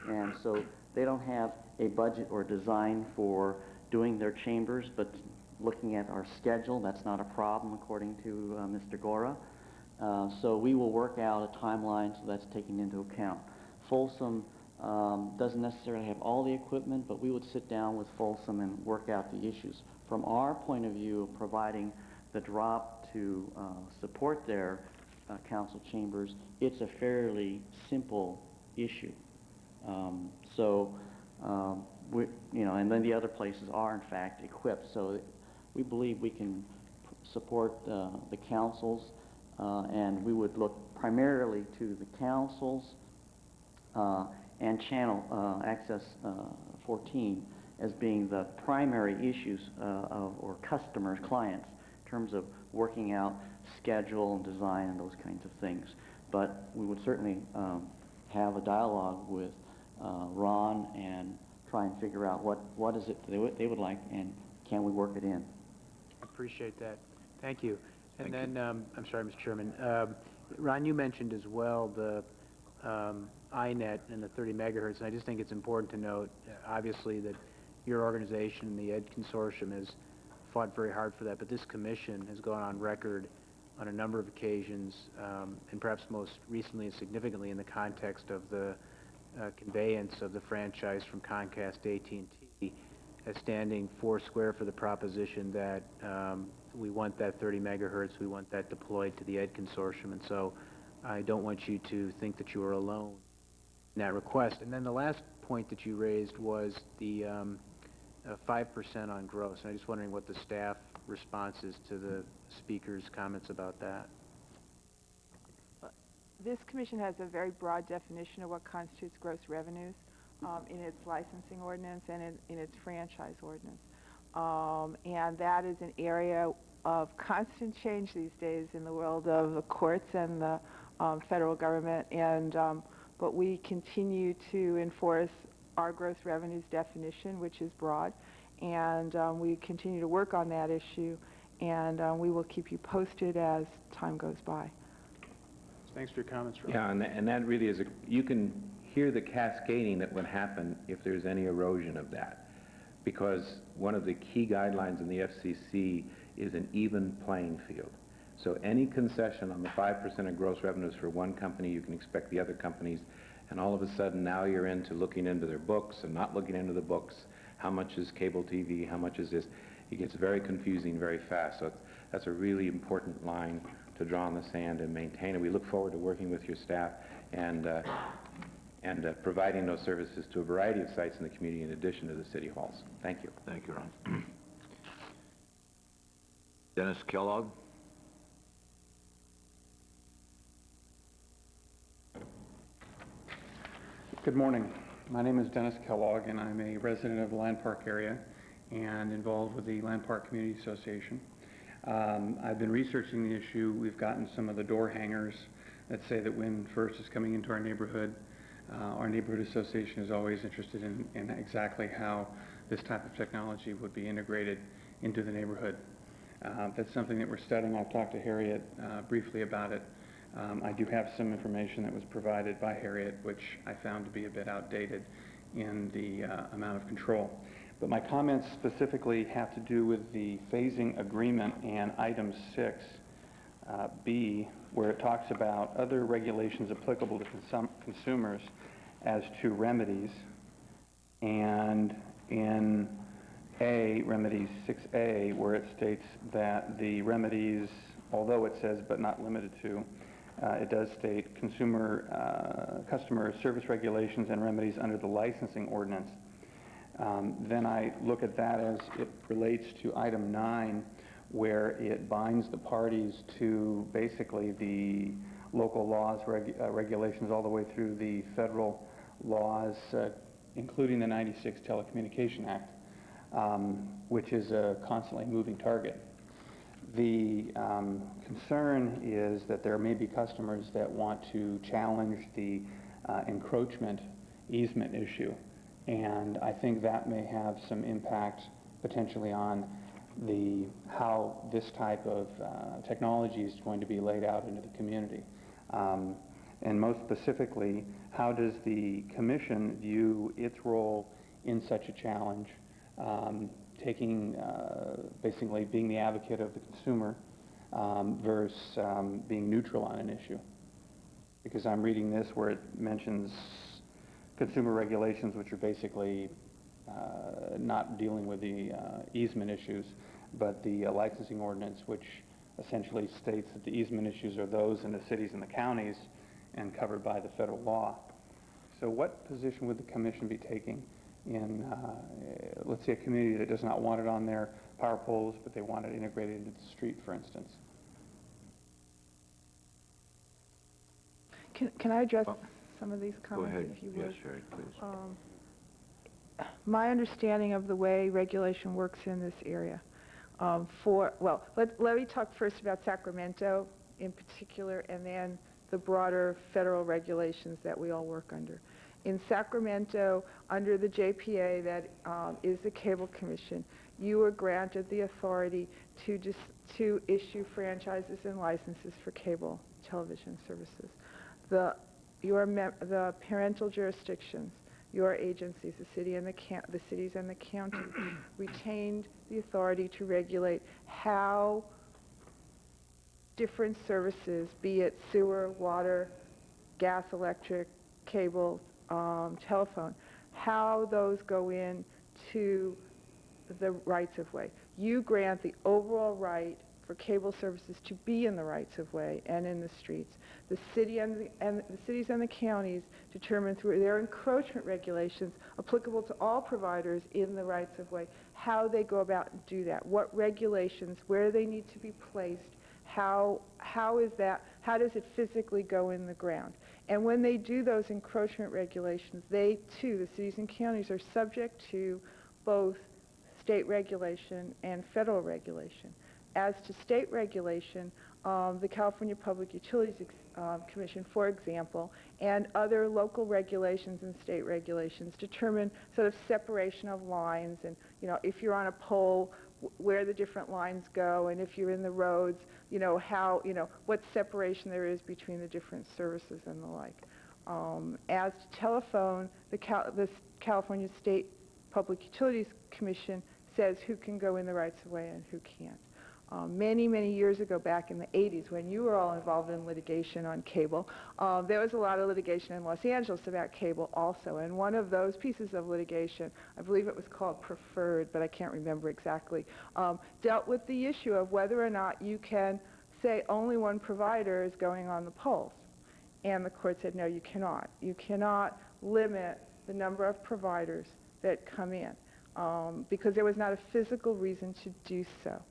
and so they don't have a budget or design for doing their chambers, but looking at our schedule, that's not a problem according to Mr. Gora. So we will work out a timeline, so that's taken into account. Folsom doesn't necessarily have all the equipment, but we would sit down with Folsom and work out the issues. From our point of view of providing the drop to support their council chambers, it's a fairly simple issue. And then the other places are in fact equipped, so we believe we can support the councils, and we would look primarily to the councils and channel access 14 as being the primary issues or customers, clients, in terms of working out schedule and design and those kinds of things. But we would certainly have a dialogue with Ron and try and figure out what is it they would like, and can we work it in. appreciate that. Thank you. And Thank then, I'm sorry, Mr. Chairman, Ron, you mentioned as well the INET and the 30 megahertz, and I just think it's important to note, obviously, that your organization, the ED Consortium, has fought very hard for that, but this commission has gone on record on a number of occasions, and perhaps most recently and significantly in the context of the conveyance of the franchise from Comcast to AT&T, as standing foursquare for the proposition that we want that 30 megahertz, we want that deployed to the ED Consortium, and so I don't want you to think that you are alone in that request. And then the last point that you raised was the 5% on gross, and I'm just wondering what the staff response is to the speaker's comments about that. This commission has a very broad definition of what constitutes gross revenues in its licensing ordinance and in its franchise ordinance. And that is an area of constant change these days in the world of the courts and the federal government. And but we continue to enforce our gross revenues definition, which is broad, and we continue to work on that issue, and we will keep you posted as time goes by. Thanks for your comments, Ron. Yeah, and that really is you can hear the cascading that would happen if there's any erosion of that, because one of the key guidelines in the FCC is an even playing field. So any concession on the 5% of gross revenues for one company, you can expect the other companies, and all of a sudden now you're into looking into their books and not looking into the books. How much is cable TV? How much is this? It gets very confusing very fast. So that's a really important line to draw in the sand and maintain. And we look forward to working with your staff and providing those services to a variety of sites in the community in addition to the city halls. Thank you. Thank you, Ron. Dennis Kellogg. Good morning. My name is Dennis Kellogg, and I'm a resident of the Land Park area and involved with the Land Park Community Association. I've been researching the issue. We've gotten some of the door hangers that say that when FIRST is coming into our neighborhood association is always interested in exactly how this type of technology would be integrated into the neighborhood. That's something that we're studying. I've talked to Harriet briefly about it. I do have some information that was provided by Harriet, which I found to be a bit outdated in the amount of control. But my comments specifically have to do with the phasing agreement and item 6B, where it talks about other regulations applicable to consumers as to remedies. And in remedies 6A, where it states that the remedies, although it says but not limited to, it does state customer service regulations and remedies under the licensing ordinance. Then I look at that as it relates to item 9, where it binds the parties to basically the local laws, regulations, all the way through the federal laws, including the 96 Telecommunication Act, which is a constantly moving target. The concern is that there may be customers that want to challenge the encroachment easement issue, and I think that may have some impact potentially on how this type of technology is going to be laid out into the community. And most specifically, how does the commission view its role in such a challenge, basically being the advocate of the consumer versus being neutral on an issue? Because I'm reading this where it mentions consumer regulations, which are basically not dealing with the easement issues, but the licensing ordinance, which essentially states that the easement issues are those in the cities and the counties and covered by the federal law. So what position would the commission be taking in, let's say, a community that does not want it on their power poles, but they want it integrated into the street, for instance? Can I address some of these comments, Go ahead. if you would? Yes, Harry, please. My understanding of the way regulation works in this area, let me talk first about Sacramento in particular, and then the broader federal regulations that we all work under. In Sacramento, under the JPA, that is the Cable Commission, you are granted the authority to issue franchises and licenses for cable television services. The parental jurisdictions, your agencies, the cities and the county, retained the authority to regulate how different services, be it sewer, water, gas, electric, cable, telephone, how those go into the rights of way. You grant the overall right for cable services to be in the rights of way and in the streets. The city and the cities and the counties determine through their encroachment regulations applicable to all providers in the rights of way how they go about and do that. What regulations, where they need to be placed, how does it physically go in the ground? And when they do those encroachment regulations, they too, the cities and counties, are subject to both state regulation and federal regulation. As to state regulation, the California Public Utilities Commission, for example, and other local regulations and state regulations determine sort of separation of lines and, if you're on a pole, where the different lines go, and if you're in the roads, what separation there is between the different services and the like. As to telephone, the California State Public Utilities Commission says who can go in the rights of way and who can't. Many, many years ago, back in the 80s, when you were all involved in litigation on cable, there was a lot of litigation in Los Angeles about cable also, and one of those pieces of litigation, I believe it was called Preferred, but I can't remember exactly, dealt with the issue of whether or not you can say only one provider is going on the poles. And the court said, no, you cannot. You cannot limit the number of providers that come in because there was not a physical reason to do so.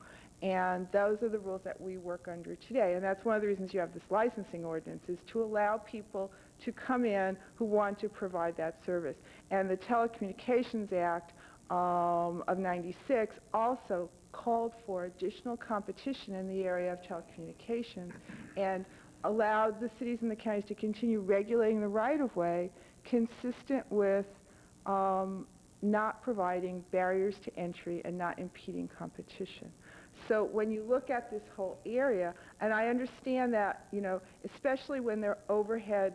And those are the rules that we work under today. And that's one of the reasons you have this licensing ordinance, is to allow people to come in who want to provide that service. And the Telecommunications Act of '96 also called for additional competition in the area of telecommunications and allowed the cities and the counties to continue regulating the right-of-way consistent with not providing barriers to entry and not impeding competition. So when you look at this whole area, and I understand that, especially when there are overhead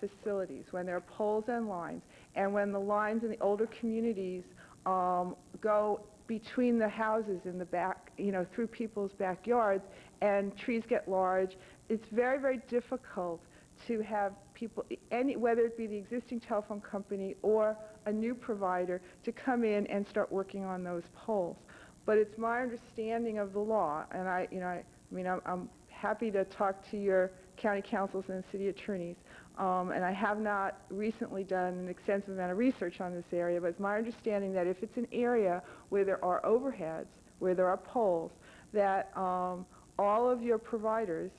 facilities, when there are poles and lines, and when the lines in the older communities go between the houses in the back, through people's backyards, and trees get large, it's very, very difficult to have people, whether it be the existing telephone company or a new provider, to come in and start working on those poles. But it's my understanding of the law, and I'm happy to talk to your county councils and city attorneys, and I have not recently done an extensive amount of research on this area, but it's my understanding that if it's an area where there are overheads, where there are poles, that all of your providers,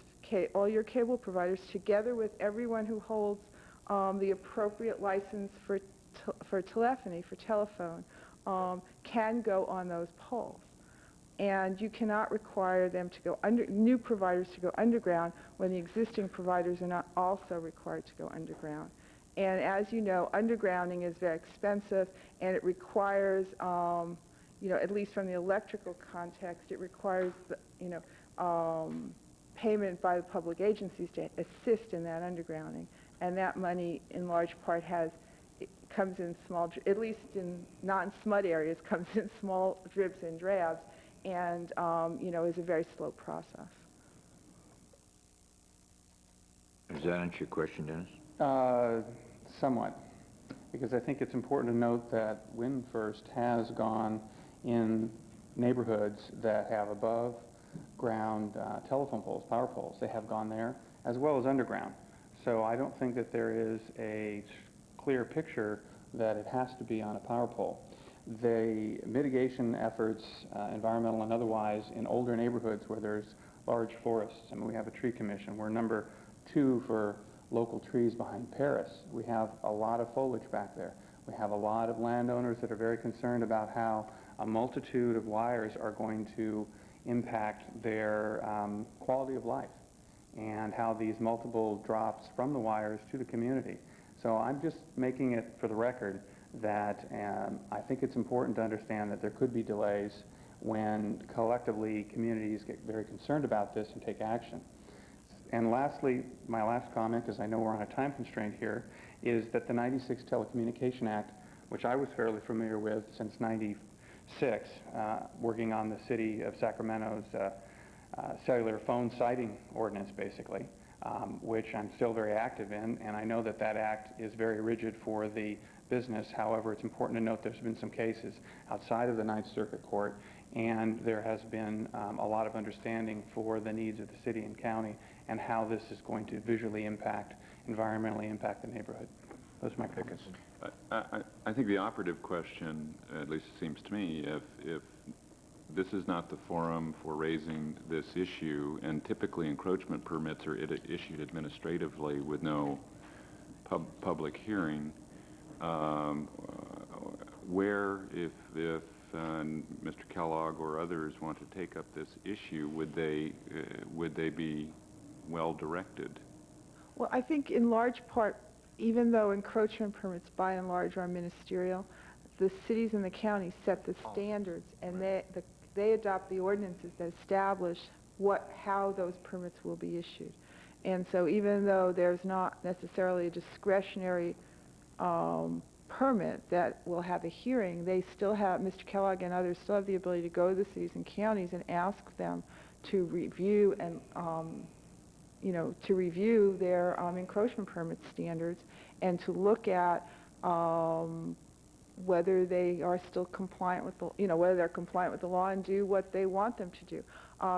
all your cable providers, together with everyone who holds the appropriate license for telephony, for telephone, can go on those poles. And you cannot require them to go new providers to go underground when the existing providers are not also required to go underground. And as you know, undergrounding is very expensive, and it requires, at least from the electrical context, it requires, payment by the public agencies to assist in that undergrounding. And that money, in large part, comes in small, at least in non-SMUD areas, comes in small dribs and drabs, and is a very slow process. Does that answer your question, Dennis? Somewhat, because I think it's important to note that Wind First has gone in neighborhoods that have above ground telephone poles, power poles. They have gone there as well as underground. So I don't think that there is a clear picture that it has to be on a power pole. The mitigation efforts, environmental and otherwise, in older neighborhoods where there's large forests, I mean, we have a tree commission. We're number 2 for local trees behind Paris. We have a lot of foliage back there. We have a lot of landowners that are very concerned about how a multitude of wires are going to impact their quality of life, and how these multiple drops from the wires to the community. So I'm just making it for the record that I think it's important to understand that there could be delays when collectively communities get very concerned about this and take action. And lastly, my last comment, because I know we're on a time constraint here, is that the 96 Telecommunication Act, which I was fairly familiar with since 96, working on the city of Sacramento's cellular phone siting ordinance, basically, which I'm still very active in, and I know that that act is very rigid for the business. However, it's important to note there's been some cases outside of the Ninth Circuit Court, and there has been a lot of understanding for the needs of the city and county and how this is going to visually impact, environmentally impact the neighborhood. Those are my comments. I think the operative question, at least it seems to me, if this is not the forum for raising this issue, and typically encroachment permits are issued administratively with no public hearing, where, if Mr. Kellogg or others want to take up this issue, would they be well directed? Well, I think in large part, even though encroachment permits by and large are ministerial, the cities and the counties set the standards, and they adopt the ordinances that establish how those permits will be issued. And so even though there's not necessarily a discretionary permit that will have a hearing, they still have, Mr. Kellogg and others still have the ability to go to the cities and counties and ask them to review and to review their encroachment permit standards and to look at whether they are still compliant with the, whether they're compliant with the law and do what they want them to do.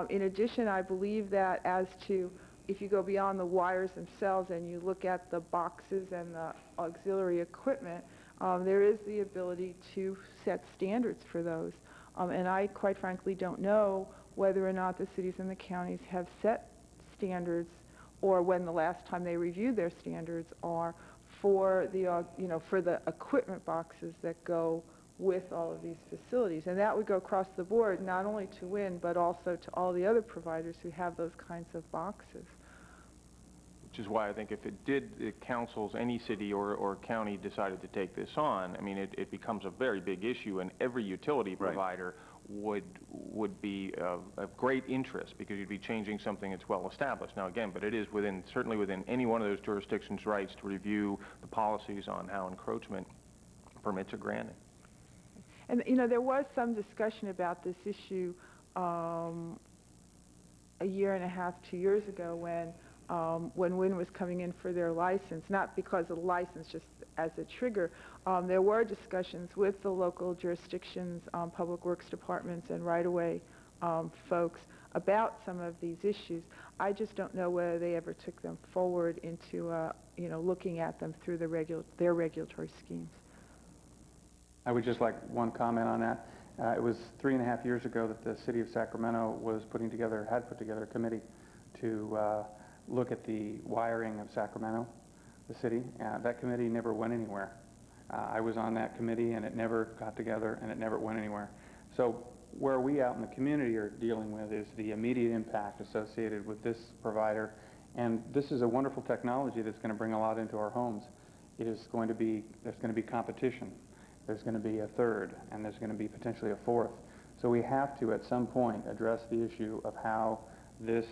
In addition, I believe that as to, if you go beyond the wires themselves and you look at the boxes and the auxiliary equipment, there is the ability to set standards for those. And I, quite frankly, don't know whether or not the cities and the counties have set standards or when the last time they reviewed their standards are for the, for the equipment boxes that go with all of these facilities. And that would go across the board, not only to WIN, but also to all the other providers who have those kinds of boxes. Which is why I think if the councils, any city or county decided to take this on, I mean, it becomes a very big issue, and every utility provider would be of great interest, because you'd be changing something that's well established. Now again, but it is certainly within any one of those jurisdictions' rights to review the policies on how encroachment permits are granted. And there was some discussion about this issue a year and a half, 2 years ago when WIN was coming in for their license, not because of the license, just as a trigger. There were discussions with the local jurisdictions, public works departments, and right-of-way folks about some of these issues. I just don't know whether they ever took them forward into, looking at them through their regulatory schemes. I would just like one comment on that. It was 3.5 years ago that the city of Sacramento had put together a committee to look at the wiring of Sacramento, the city. That committee never went anywhere. I was on that committee, and it never got together, and it never went anywhere. So where we out in the community are dealing with is the immediate impact associated with this provider. And this is a wonderful technology that's going to bring a lot into our homes. There's going to be competition. There's going to be a third, and there's going to be potentially a fourth. So we have to, at some point, address the issue of how this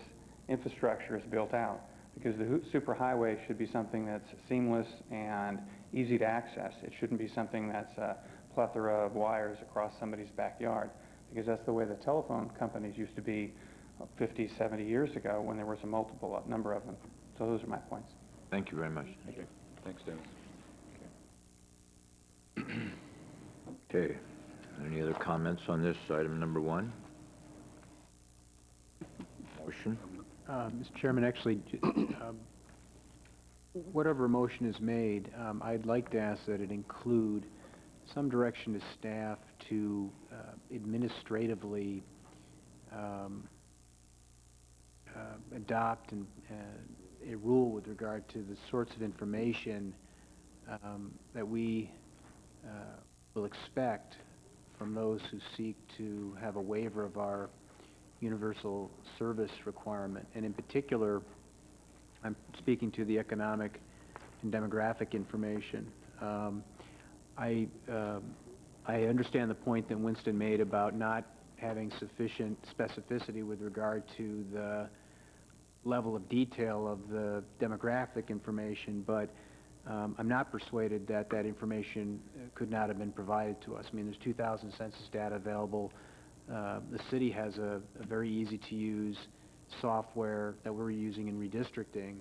infrastructure is built out, because the superhighway should be something that's seamless and easy to access. It shouldn't be something that's a plethora of wires across somebody's backyard, because that's the way the telephone companies used to be 50, 70 years ago when there was a multiple number of them. So those are my points. Thank you very much. Thank you. Thanks, Dennis. Okay. Any other comments on this item number 1? Motion? Mr. Chairman, actually, whatever motion is made, I'd like to ask that it include some direction to staff to administratively adopt a rule with regard to the sorts of information that we will expect from those who seek to have a waiver of our universal service requirement. And in particular, I'm speaking to the economic and demographic information. I understand the point that Winston made about not having sufficient specificity with regard to the level of detail of the demographic information, but I'm not persuaded that that information could not have been provided to us. I mean, there's 2,000 census data available. The city has a very easy-to-use software that we're using in redistricting.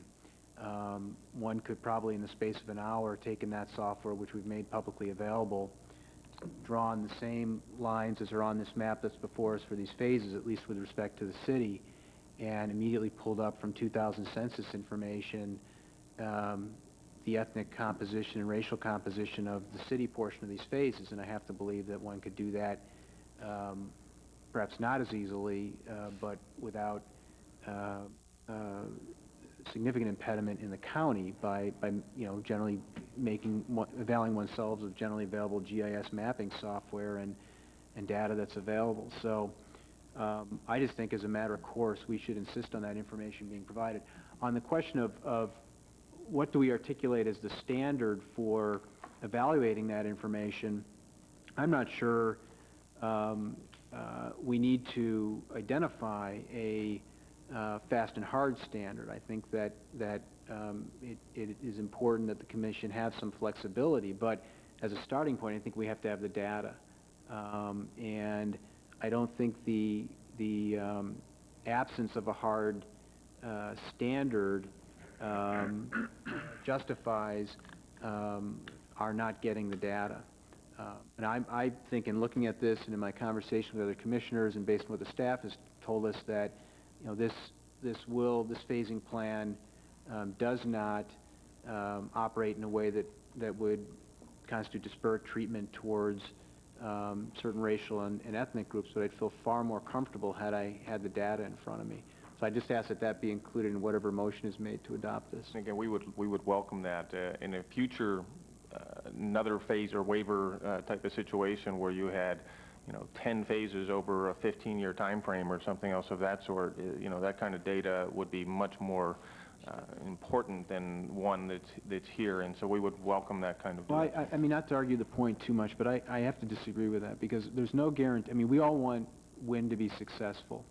One could probably, in the space of an hour, take in that software, which we've made publicly available, draw on the same lines as are on this map that's before us for these phases, at least with respect to the city, and immediately pulled up from 2,000 census information the ethnic composition and racial composition of the city portion of these phases. And I have to believe that one could do that perhaps not as easily, but without significant impediment in the county by generally availing oneself of generally available GIS mapping software and data that's available. So I just think as a matter of course we should insist on that information being provided. On the question of what do we articulate as the standard for evaluating that information, I'm not sure we need to identify a fast and hard standard. I think that it is important that the Commission have some flexibility, but as a starting point, I think we have to have the data. And I don't think the absence of a hard standard justifies our not getting the data. And I think in looking at this and in my conversation with other commissioners and based on what the staff has told us that this phasing plan does not operate in a way that would constitute disparate treatment towards certain racial and ethnic groups, but I'd feel far more comfortable had I had the data in front of me. So I just ask that that be included in whatever motion is made to adopt this. Again, we would welcome that in a future another phase or waiver type of situation where you had 10 phases over a 15-year time frame or something else of that sort. That kind of data would be much more important than one that's here, and so we would welcome that kind of data. Well, I mean, not to argue the point too much, but I have to disagree with that because there's no guarantee. I mean, we all want WIN to be successful,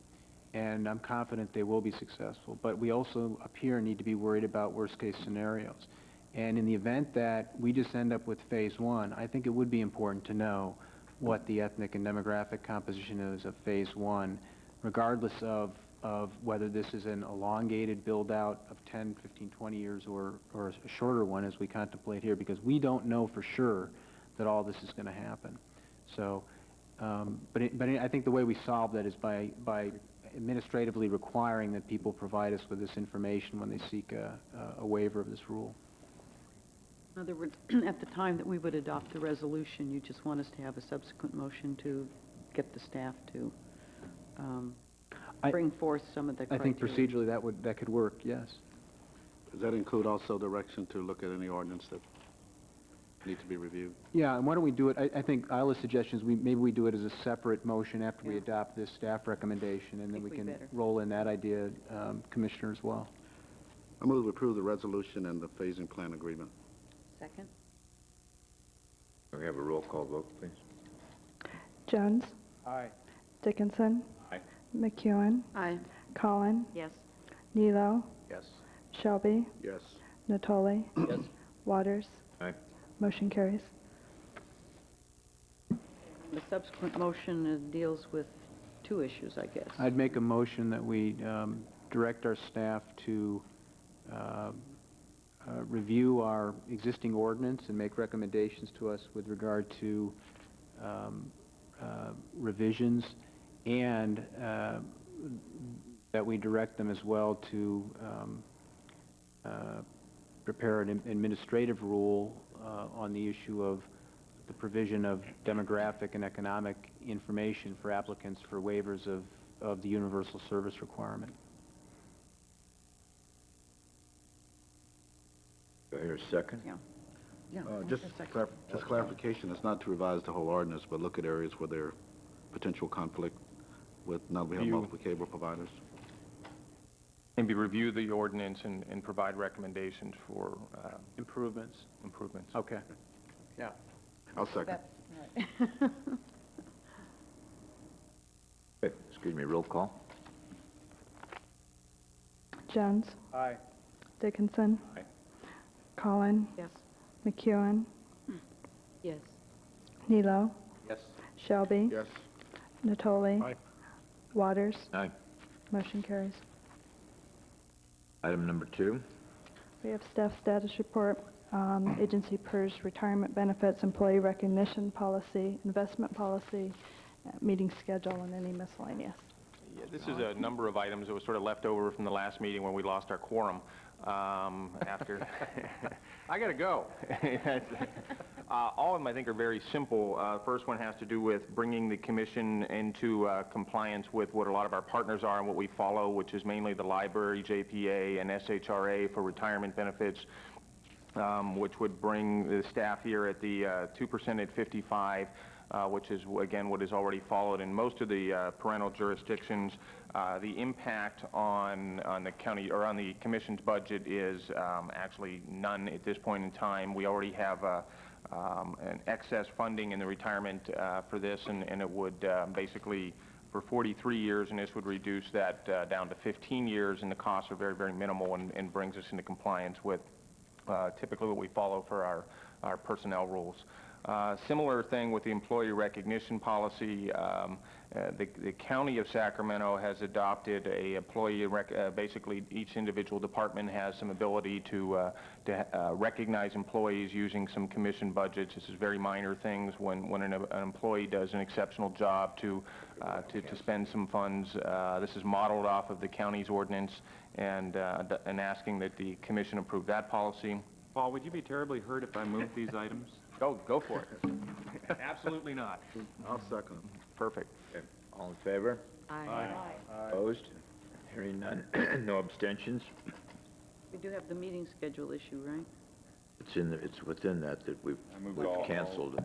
and I'm confident they will be successful, but we also up here need to be worried about worst-case scenarios. And in the event that we just end up with phase one, I think it would be important to know what the ethnic and demographic composition is of phase one, regardless of whether this is an elongated build-out of 10, 15, 20 years or a shorter one as we contemplate here, because we don't know for sure that all this is going to happen. So, but I think the way we solve that is by administratively requiring that people provide us with this information when they seek a waiver of this rule. In other words, at the time that we would adopt the resolution, you just want us to have a subsequent motion to get the staff to bring forth some of the criteria. I think procedurally that could work, yes. Does that include also direction to look at any ordinance that need to be reviewed? Yeah, and why don't we do it, I think Isla's suggestion is maybe we do it as a separate motion after we adopt this staff recommendation, and then we can roll in that idea, Commissioner, as well. I move to approve the resolution and the phasing plan agreement. Second. Can we have a roll call vote, please? Jones? Aye. Dickinson? Aye. McEwen? Aye. Collin? Yes. Nilo? Yes. Shelby? Yes. Natoli? Yes. Waters? Aye. Motion carries. The subsequent motion deals with two issues, I guess. I'd make a motion that we direct our staff to review our existing ordinance and make recommendations to us with regard to revisions, and that we direct them as well to prepare an administrative rule on the issue of the provision of demographic and economic information for applicants for waivers of the universal service requirement. Do I hear a second? Yeah. Yeah. Just clarification, it's not to revise the whole ordinance, but look at areas where there are potential conflict with, now we have multiple cable providers. Maybe review the ordinance and provide recommendations for Improvements. improvements. Okay. Yeah. I'll second. Okay, excuse me, roll call. Jones. Aye. Dickinson. Aye. Collin. Yes. McEwen. Yes. Nilo. Yes. Shelby. Yes. Natoli. Aye. Waters. Aye. Motion carries. Item number 2. We have staff status report, agency PERS retirement benefits, employee recognition policy, investment policy, meeting schedule, and any miscellaneous. Yeah, this is a number of items that was sort of left over from the last meeting when we lost our quorum after. I got to go. All of them, I think, are very simple. First one has to do with bringing the commission into compliance with what a lot of our partners are and what we follow, which is mainly the library, JPA, and SHRA for retirement benefits, which would bring the staff here at the 2% at 55, which is, again, what is already followed in most of the parental jurisdictions. The impact on the county or on the commission's budget is actually none at this point in time. We already have an excess funding in the retirement for this, and it would basically for 43 years, and this would reduce that down to 15 years, and the costs are very, very minimal and brings us into compliance with typically what we follow for our personnel rules. Similar thing with the employee recognition policy. The County of Sacramento has adopted a employee, basically each individual department has some ability to recognize employees using some commission budgets. This is very minor things when an employee does an exceptional job to spend some funds. This is modeled off of the county's ordinance and asking that the commission approve that policy. Paul, would you be terribly hurt if I moved these items? Go for it. Absolutely not. I'll second them. Perfect. Okay. All in favor? Aye. Opposed? Hearing none. No abstentions. We do have the meeting schedule issue, right? It's within that we've canceled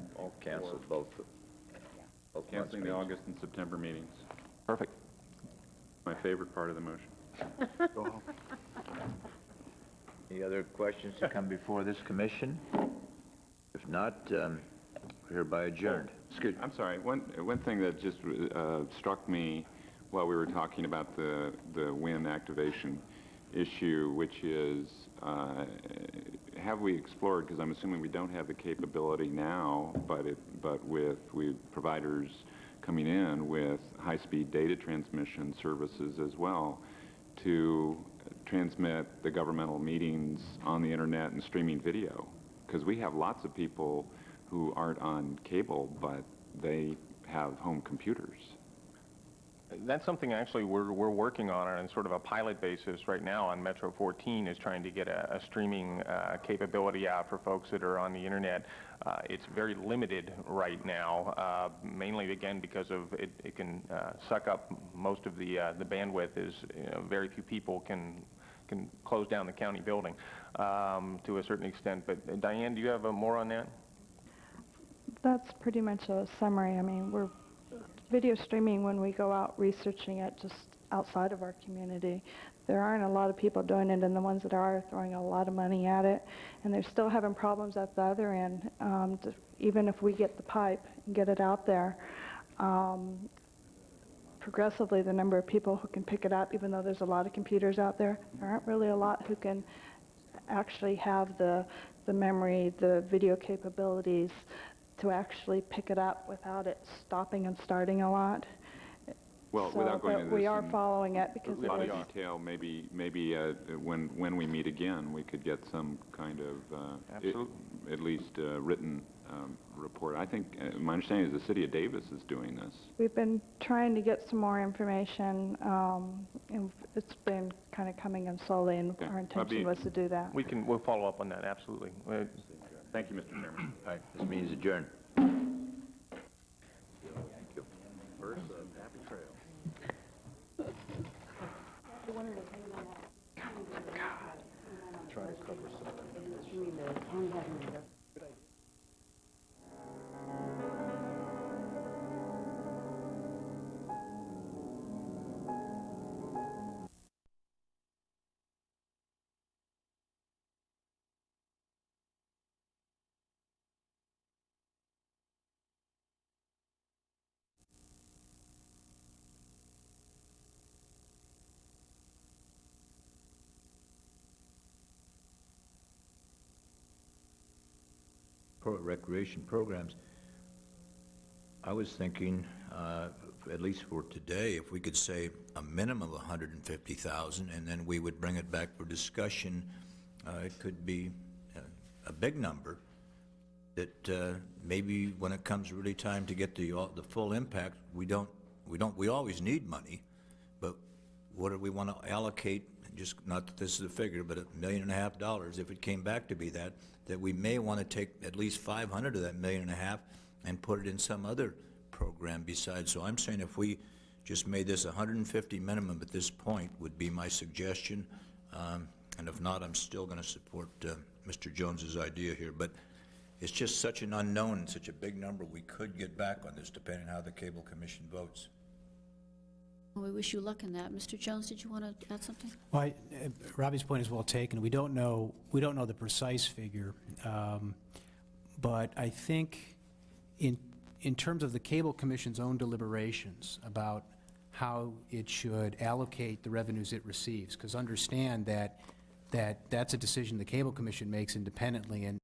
both months' Canceling the meetings. August and September meetings. Perfect. My favorite part of the motion. Go home. Any other questions to come before this commission? If not, hereby adjourned. Excuse me. I'm sorry. One thing that just struck me while we were talking about the WIN activation issue, which is, have we explored, because I'm assuming we don't have the capability now, but with providers coming in with high-speed data transmission services as well, to transmit the governmental meetings on the internet and streaming video, because we have lots of people who aren't on cable, but they have home computers. That's something actually we're working on sort of a pilot basis right now on Metro 14, is trying to get a streaming capability out for folks that are on the internet. It's very limited right now, mainly again because of it can suck up most of the bandwidth. Is very few people can close down the county building to a certain extent. But Diane, do you have more on that? That's pretty much a summary. I mean, we're video streaming when we go out researching it just outside of our community. There aren't a lot of people doing it, and the ones that are throwing a lot of money at it, and they're still having problems at the other end. Even if we get the pipe and get it out there, progressively the number of people who can pick it up, even though there's a lot of computers out there, there aren't really a lot who can actually have the memory, the video capabilities to actually pick it up without it stopping and starting a lot. Well, So, without going but into we this are in following it because a lot it of is. detail, maybe when we meet again, we could get some kind of at least written report. I think my understanding is the city of Davis is doing this. We've been trying to get some more information, and it's been kind of coming in slowly, and our intention was to do that. We'll follow up on that, absolutely. Thank you, Mr. Chairman. All right, this meeting is adjourned. First, happy trail. Try to cover some. recreation programs. I was thinking, at least for today, if we could say a minimum of 150,000, and then we would bring it back for discussion. It could be a big number that maybe when it comes really time to get the full impact, we always need money, but what do we want to allocate? Just, not that this is a figure, but $1.5 million, if it came back to be that we may want to take at least 500 of that $1.5 million and put it in some other program besides. So I'm saying if we just made this 150 minimum at this point would be my suggestion, and if not, I'm still going to support Mr. Jones's idea here. But it's just such an unknown, such a big number. We could get back on this depending on how the Cable Commission votes. Well, we wish you luck in that. Mr. Jones, did you want to add something? Well, Robbie's point is well taken. We don't know the precise figure, but I think in terms of the Cable Commission's own deliberations about how it should allocate the revenues it receives, because understand that that's a decision the Cable Commission makes independently, and